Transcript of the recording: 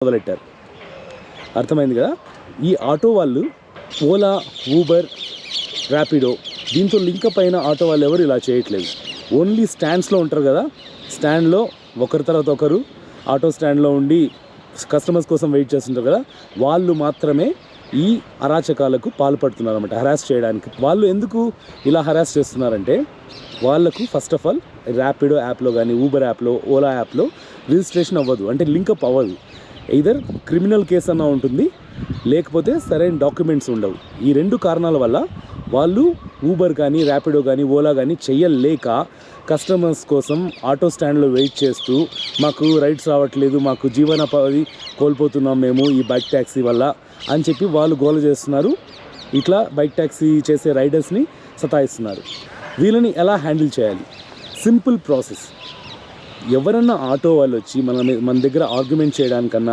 మొదలెట్టారు. అర్థమైంది కదా. ఈ ఆటో వాళ్ళు ఓలా, ఊబర్, ర్యాపిడో దీంతో లింకప్ అయిన ఆటో వాళ్ళు ఎవరు ఇలా చేయట్లేదు. ఓన్లీ స్టాండ్స్లో ఉంటారు కదా, స్టాండ్లో ఒకరి తర్వాత ఒకరు ఆటో స్టాండ్లో ఉండి కస్టమర్స్ కోసం వెయిట్ చేస్తుంటారు కదా, వాళ్ళు మాత్రమే ఈ అరాచకాలకు పాల్పడుతున్నారు అన్నమాట, హరాస్ చేయడానికి. వాళ్ళు ఎందుకు ఇలా హరాస్ చేస్తున్నారంటే వాళ్ళకు ఫస్ట్ ఆఫ్ ఆల్ ర్యాపిడో యాప్లో కానీ ఊబర్ యాప్లో ఓలా యాప్లో రిజిస్ట్రేషన్ అవ్వదు, అంటే లింకప్ అవ్వదు. ఎయిదర్ క్రిమినల్ కేసు అన్నా ఉంటుంది, లేకపోతే సరైన డాక్యుమెంట్స్ ఉండవు. ఈ రెండు కారణాల వల్ల వాళ్ళు ఊబర్ కానీ ర్యాపిడో కానీ ఓలా కానీ చెయ్యలేక కస్టమర్స్ కోసం ఆటో స్టాండ్లో వెయిట్ చేస్తూ మాకు రైడ్స్ రావట్లేదు, మాకు జీవనోపాధి కోల్పోతున్నాం మేము ఈ బైక్ ట్యాక్సీ వల్ల అని చెప్పి వాళ్ళు గోల చేస్తున్నారు. ఇట్లా బైక్ ట్యాక్సీ చేసే రైడర్స్ని సతాయిస్తున్నారు. వీళ్ళని ఎలా హ్యాండిల్ చేయాలి? Simple process. ఎవరన్నా ఆటో వాళ్ళు వచ్చి మన దగ్గర ఆర్గ్యుమెంట్ చేయడానికన్నా